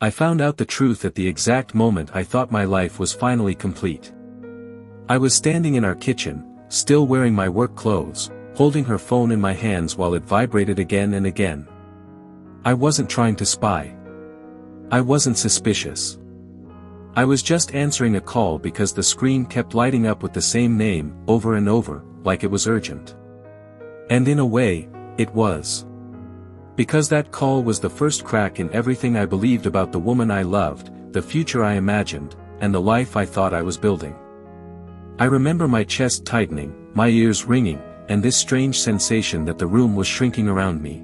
I found out the truth at the exact moment I thought my life was finally complete. I was standing in our kitchen, still wearing my work clothes, holding her phone in my hands while it vibrated again and again. I wasn't trying to spy. I wasn't suspicious. I was just answering a call because the screen kept lighting up with the same name, over and over, like it was urgent. And in a way, it was. Because that call was the first crack in everything I believed about the woman I loved, the future I imagined, and the life I thought I was building. I remember my chest tightening, my ears ringing, and this strange sensation that the room was shrinking around me.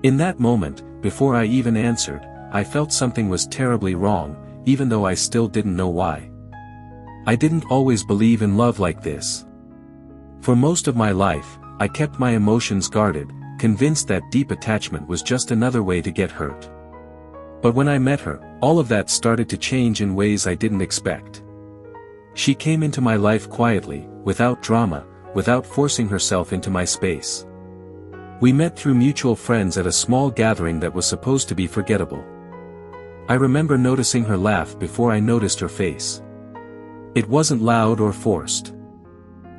In that moment, before I even answered, I felt something was terribly wrong, even though I still didn't know why. I didn't always believe in love like this. For most of my life, I kept my emotions guarded, convinced that deep attachment was just another way to get hurt. But when I met her, all of that started to change in ways I didn't expect. She came into my life quietly, without drama, without forcing herself into my space. We met through mutual friends at a small gathering that was supposed to be forgettable. I remember noticing her laugh before I noticed her face. It wasn't loud or forced.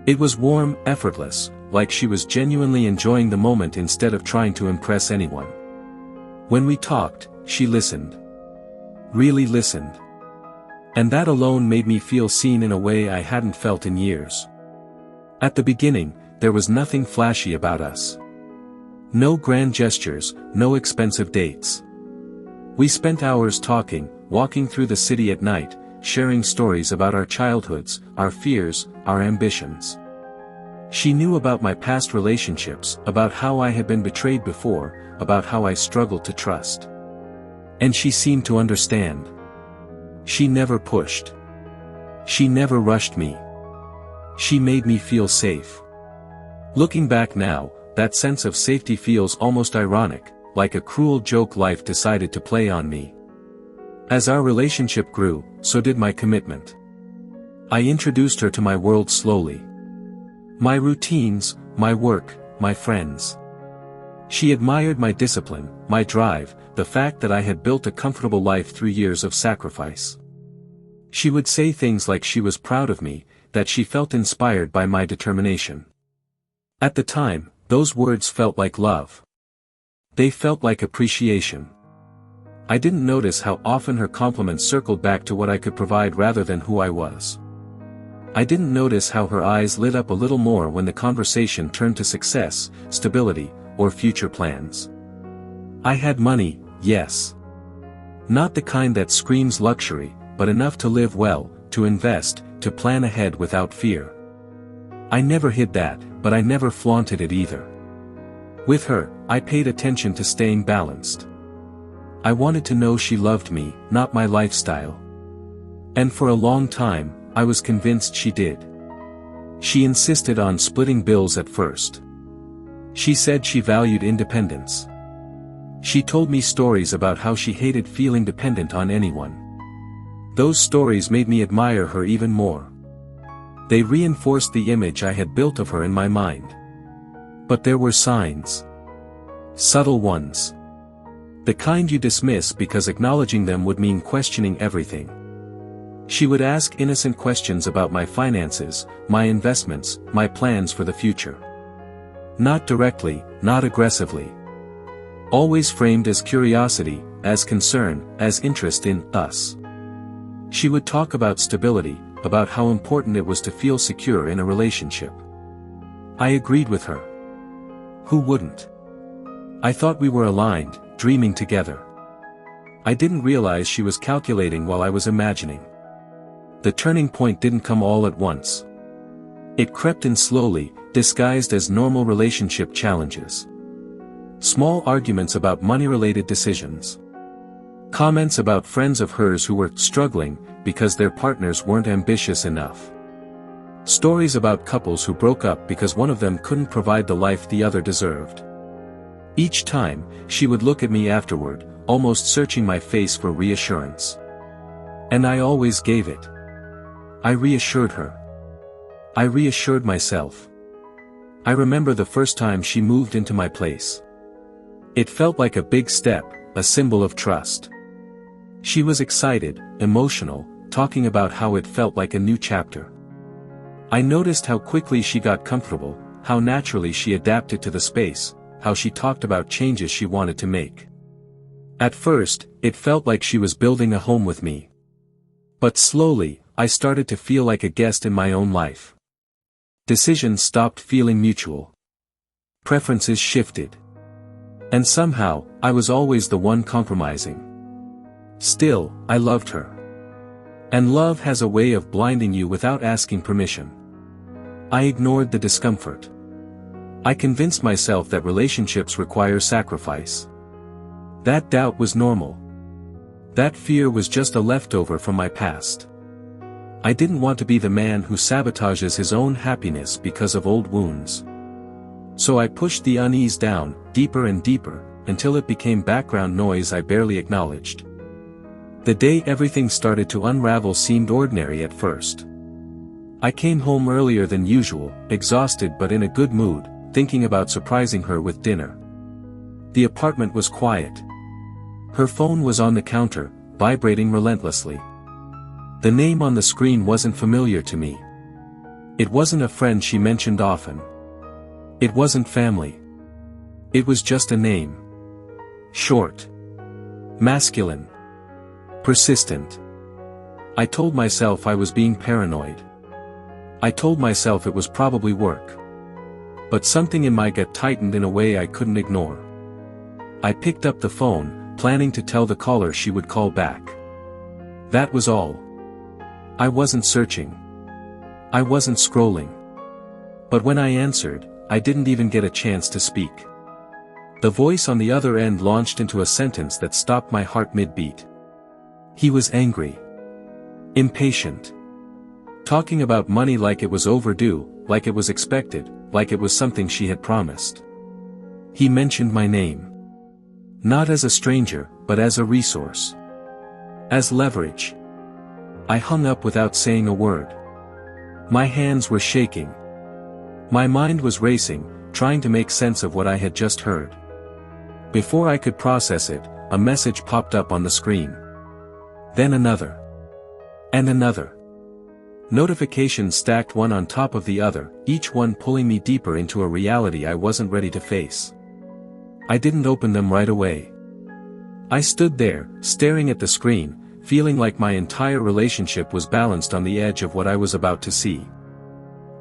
It was warm, effortless, like she was genuinely enjoying the moment instead of trying to impress anyone. When we talked, she listened. Really listened. And that alone made me feel seen in a way I hadn't felt in years. At the beginning, there was nothing flashy about us. No grand gestures, no expensive dates. We spent hours talking, walking through the city at night, sharing stories about our childhoods, our fears, our ambitions. She knew about my past relationships, about how I had been betrayed before, about how I struggled to trust. And she seemed to understand. She never pushed. She never rushed me. She made me feel safe. Looking back now, that sense of safety feels almost ironic, like a cruel joke life decided to play on me. As our relationship grew, so did my commitment. I introduced her to my world slowly. My routines, my work, my friends. She admired my discipline, my drive, the fact that I had built a comfortable life through years of sacrifice. She would say things like she was proud of me, that she felt inspired by my determination. At the time, those words felt like love. They felt like appreciation. I didn't notice how often her compliments circled back to what I could provide rather than who I was. I didn't notice how her eyes lit up a little more when the conversation turned to success, stability, or future plans. I had money, yes. Not the kind that screams luxury, but enough to live well, to invest, to plan ahead without fear. I never hid that, but I never flaunted it either. With her, I paid attention to staying balanced. I wanted to know she loved me, not my lifestyle. And for a long time, I was convinced she did. She insisted on splitting bills at first. She said she valued independence. She told me stories about how she hated feeling dependent on anyone. Those stories made me admire her even more. They reinforced the image I had built of her in my mind. But there were signs. Subtle ones. The kind you dismiss because acknowledging them would mean questioning everything. She would ask innocent questions about my finances, my investments, my plans for the future. Not directly, not aggressively. Always framed as curiosity, as concern, as interest in us. She would talk about stability, about how important it was to feel secure in a relationship. I agreed with her. Who wouldn't? I thought we were aligned, dreaming together. I didn't realize she was calculating while I was imagining. The turning point didn't come all at once. It crept in slowly, disguised as normal relationship challenges. Small arguments about money-related decisions. Comments about friends of hers who were struggling because their partners weren't ambitious enough. Stories about couples who broke up because one of them couldn't provide the life the other deserved. Each time, she would look at me afterward, almost searching my face for reassurance. And I always gave it. I reassured her. I reassured myself. I remember the first time she moved into my place. It felt like a big step, a symbol of trust. She was excited, emotional, talking about how it felt like a new chapter. I noticed how quickly she got comfortable, how naturally she adapted to the space, how she talked about changes she wanted to make. At first, it felt like she was building a home with me. But slowly, I started to feel like a guest in my own life. Decisions stopped feeling mutual. Preferences shifted. And somehow, I was always the one compromising. Still, I loved her. And love has a way of blinding you without asking permission. I ignored the discomfort. I convinced myself that relationships require sacrifice. That doubt was normal. That fear was just a leftover from my past. I didn't want to be the man who sabotages his own happiness because of old wounds. So I pushed the unease down, deeper and deeper, until it became background noise I barely acknowledged. The day everything started to unravel seemed ordinary at first. I came home earlier than usual, exhausted but in a good mood, thinking about surprising her with dinner. The apartment was quiet. Her phone was on the counter, vibrating relentlessly. The name on the screen wasn't familiar to me. It wasn't a friend she mentioned often. It wasn't family. It was just a name. Short. Masculine. Persistent. I told myself I was being paranoid. I told myself it was probably work. But something in my gut tightened in a way I couldn't ignore. I picked up the phone, planning to tell the caller she would call back. That was all. I wasn't searching. I wasn't scrolling. But when I answered, I didn't even get a chance to speak. The voice on the other end launched into a sentence that stopped my heart mid-beat. He was angry. Impatient. Talking about money like it was overdue, like it was expected, like it was something she had promised. He mentioned my name. Not as a stranger, but as a resource. As leverage. I hung up without saying a word. My hands were shaking. My mind was racing, trying to make sense of what I had just heard. Before I could process it, a message popped up on the screen. Then another. And another. Notifications stacked one on top of the other, each one pulling me deeper into a reality I wasn't ready to face. I didn't open them right away. I stood there, staring at the screen, feeling like my entire relationship was balanced on the edge of what I was about to see.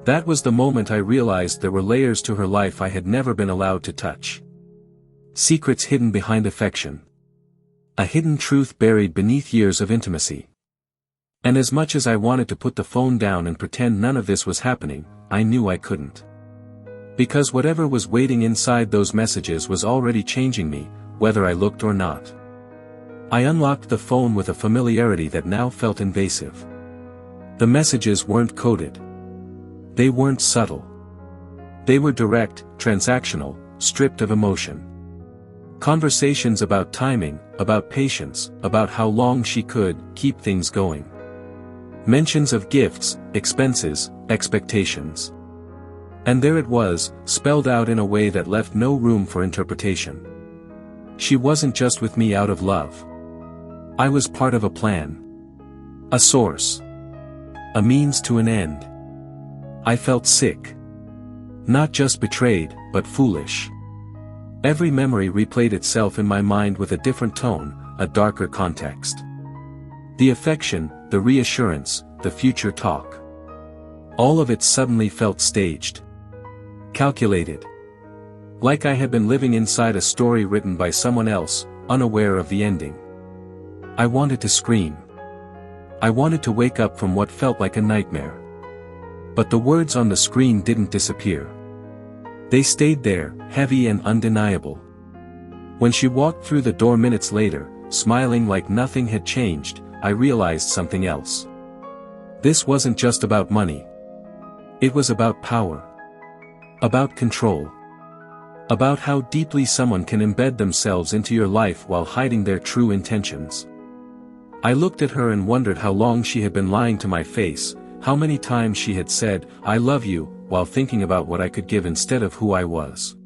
That was the moment I realized there were layers to her life I had never been allowed to touch. Secrets hidden behind affection. A hidden truth buried beneath years of intimacy. And as much as I wanted to put the phone down and pretend none of this was happening, I knew I couldn't. Because whatever was waiting inside those messages was already changing me, whether I looked or not. I unlocked the phone with a familiarity that now felt invasive. The messages weren't coded. They weren't subtle. They were direct, transactional, stripped of emotion. Conversations about timing, about patience, about how long she could keep things going. Mentions of gifts, expenses, expectations. And there it was, spelled out in a way that left no room for interpretation. She wasn't just with me out of love. I was part of a plan. A source. A means to an end. I felt sick. Not just betrayed, but foolish. Every memory replayed itself in my mind with a different tone, a darker context. The affection, the reassurance, the future talk. All of it suddenly felt staged. Calculated. Like I had been living inside a story written by someone else, unaware of the ending. I wanted to scream. I wanted to wake up from what felt like a nightmare. But the words on the screen didn't disappear. They stayed there, heavy and undeniable. When she walked through the door minutes later, smiling like nothing had changed, I realized something else. This wasn't just about money. It was about power. About control. About how deeply someone can embed themselves into your life while hiding their true intentions. I looked at her and wondered how long she had been lying to my face, how many times she had said, "I love you," while thinking about what I could give instead of who I was.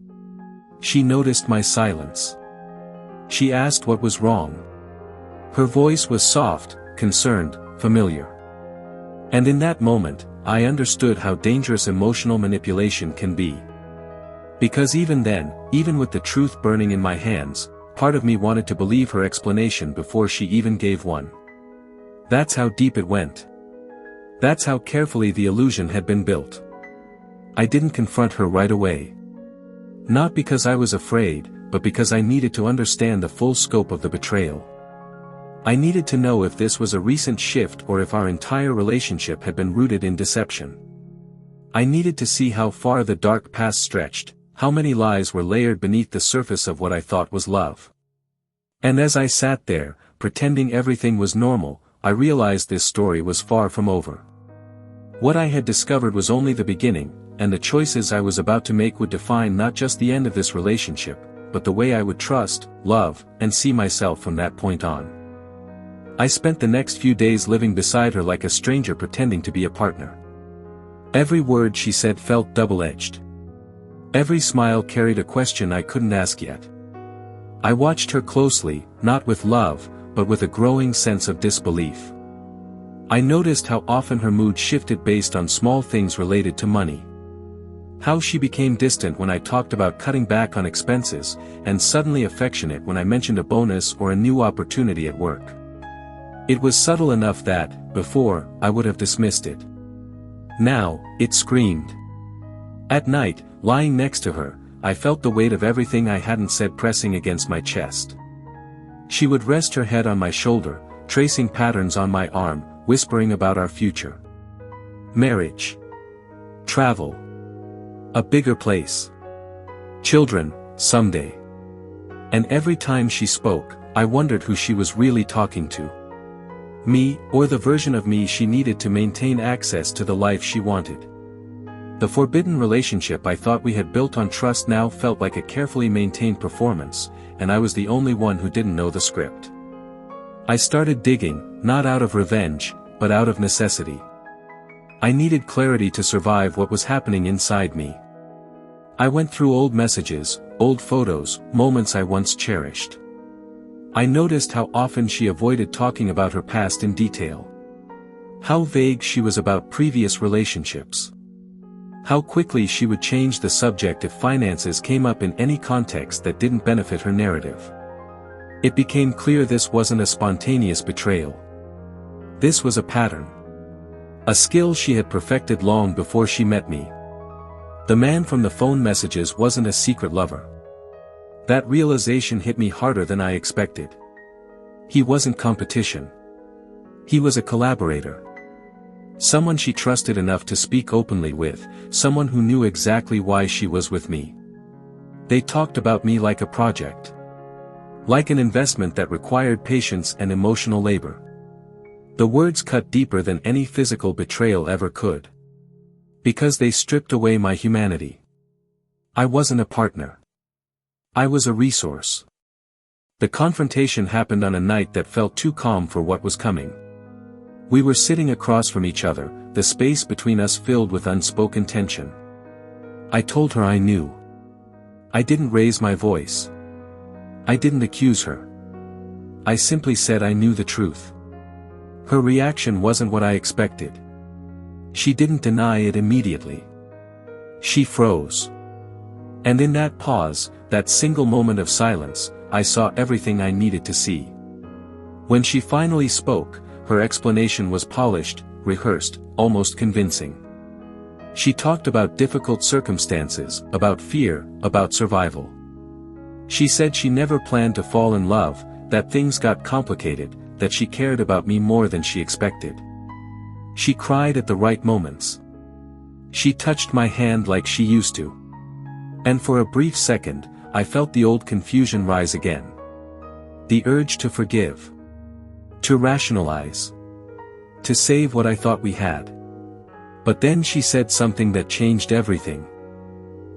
She noticed my silence. She asked what was wrong. Her voice was soft, concerned, familiar. And in that moment, I understood how dangerous emotional manipulation can be. Because even then, even with the truth burning in my hands, part of me wanted to believe her explanation before she even gave one. That's how deep it went. That's how carefully the illusion had been built. I didn't confront her right away. Not because I was afraid, but because I needed to understand the full scope of the betrayal. I needed to know if this was a recent shift or if our entire relationship had been rooted in deception. I needed to see how far the dark past stretched, how many lies were layered beneath the surface of what I thought was love. And as I sat there, pretending everything was normal, I realized this story was far from over. What I had discovered was only the beginning, and the choices I was about to make would define not just the end of this relationship, but the way I would trust, love, and see myself from that point on. I spent the next few days living beside her like a stranger pretending to be a partner. Every word she said felt double-edged. Every smile carried a question I couldn't ask yet. I watched her closely, not with love, but with a growing sense of disbelief. I noticed how often her mood shifted based on small things related to money. How she became distant when I talked about cutting back on expenses, and suddenly affectionate when I mentioned a bonus or a new opportunity at work. It was subtle enough that, before, I would have dismissed it. Now, it screamed. At night, lying next to her, I felt the weight of everything I hadn't said pressing against my chest. She would rest her head on my shoulder, tracing patterns on my arm, whispering about our future. Marriage. Travel. A bigger place. Children, someday. And every time she spoke, I wondered who she was really talking to. Me, or the version of me she needed to maintain access to the life she wanted. The forbidden relationship I thought we had built on trust now felt like a carefully maintained performance, and I was the only one who didn't know the script. I started digging, not out of revenge, but out of necessity. I needed clarity to survive what was happening inside me. I went through old messages, old photos, moments I once cherished. I noticed how often she avoided talking about her past in detail. How vague she was about previous relationships. How quickly she would change the subject if finances came up in any context that didn't benefit her narrative. It became clear this wasn't a spontaneous betrayal. This was a pattern. A skill she had perfected long before she met me. The man from the phone messages wasn't a secret lover. That realization hit me harder than I expected. He wasn't competition. He was a collaborator. Someone she trusted enough to speak openly with, someone who knew exactly why she was with me. They talked about me like a project. Like an investment that required patience and emotional labor. The words cut deeper than any physical betrayal ever could. Because they stripped away my humanity. I wasn't a partner. I was a resource. The confrontation happened on a night that felt too calm for what was coming. We were sitting across from each other, the space between us filled with unspoken tension. I told her I knew. I didn't raise my voice. I didn't accuse her. I simply said I knew the truth. Her reaction wasn't what I expected. She didn't deny it immediately. She froze. And in that pause, that single moment of silence, I saw everything I needed to see. When she finally spoke, her explanation was polished, rehearsed, almost convincing. She talked about difficult circumstances, about fear, about survival. She said she never planned to fall in love, that things got complicated, that she cared about me more than she expected. She cried at the right moments. She touched my hand like she used to. And for a brief second, I felt the old confusion rise again. The urge to forgive. To rationalize. To save what I thought we had. But then she said something that changed everything.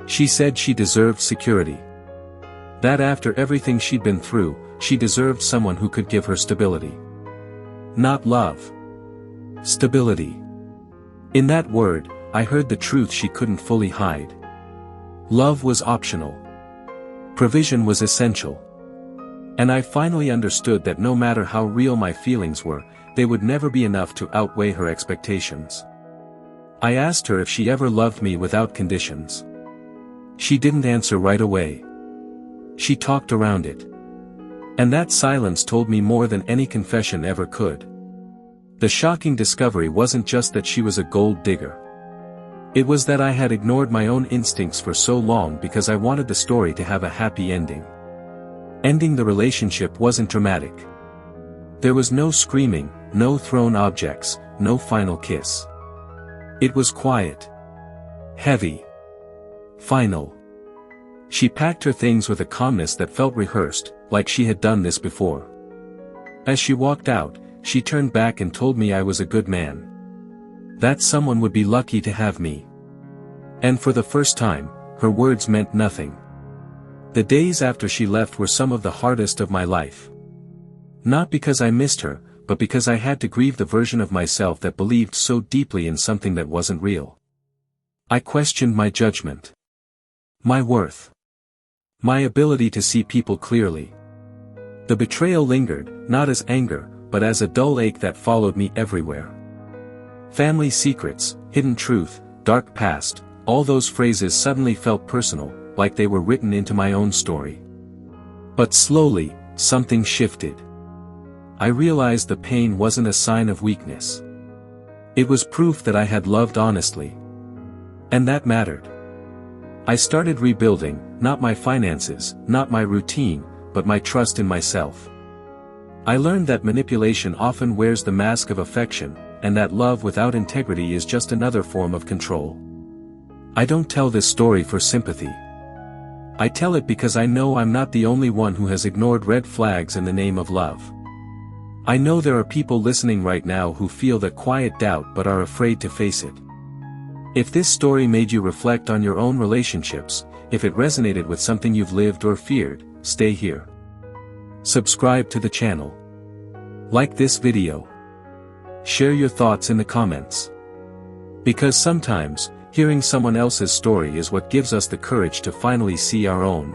She said she deserved security. That after everything she'd been through, she deserved someone who could give her stability. Not love. Stability. In that word, I heard the truth she couldn't fully hide. Love was optional. Provision was essential. And I finally understood that no matter how real my feelings were, they would never be enough to outweigh her expectations. I asked her if she ever loved me without conditions. She didn't answer right away. She talked around it. And that silence told me more than any confession ever could. The shocking discovery wasn't just that she was a gold digger. It was that I had ignored my own instincts for so long because I wanted the story to have a happy ending. Ending the relationship wasn't dramatic. There was no screaming, no thrown objects, no final kiss. It was quiet. Heavy. Final. She packed her things with a calmness that felt rehearsed, like she had done this before. As she walked out, she turned back and told me I was a good man. That someone would be lucky to have me. And for the first time, her words meant nothing. The days after she left were some of the hardest of my life. Not because I missed her, but because I had to grieve the version of myself that believed so deeply in something that wasn't real. I questioned my judgment. My worth. My ability to see people clearly. The betrayal lingered, not as anger, but as a dull ache that followed me everywhere. Family secrets, hidden truth, dark past, all those phrases suddenly felt personal, like they were written into my own story. But slowly, something shifted. I realized the pain wasn't a sign of weakness. It was proof that I had loved honestly. And that mattered. I started rebuilding, not my finances, not my routine, but my trust in myself. I learned that manipulation often wears the mask of affection, and that love without integrity is just another form of control. I don't tell this story for sympathy. I tell it because I know I'm not the only one who has ignored red flags in the name of love. I know there are people listening right now who feel that quiet doubt but are afraid to face it. If this story made you reflect on your own relationships, if it resonated with something you've lived or feared, stay here. Subscribe to the channel. Like this video. Share your thoughts in the comments. Because sometimes, hearing someone else's story is what gives us the courage to finally see our own.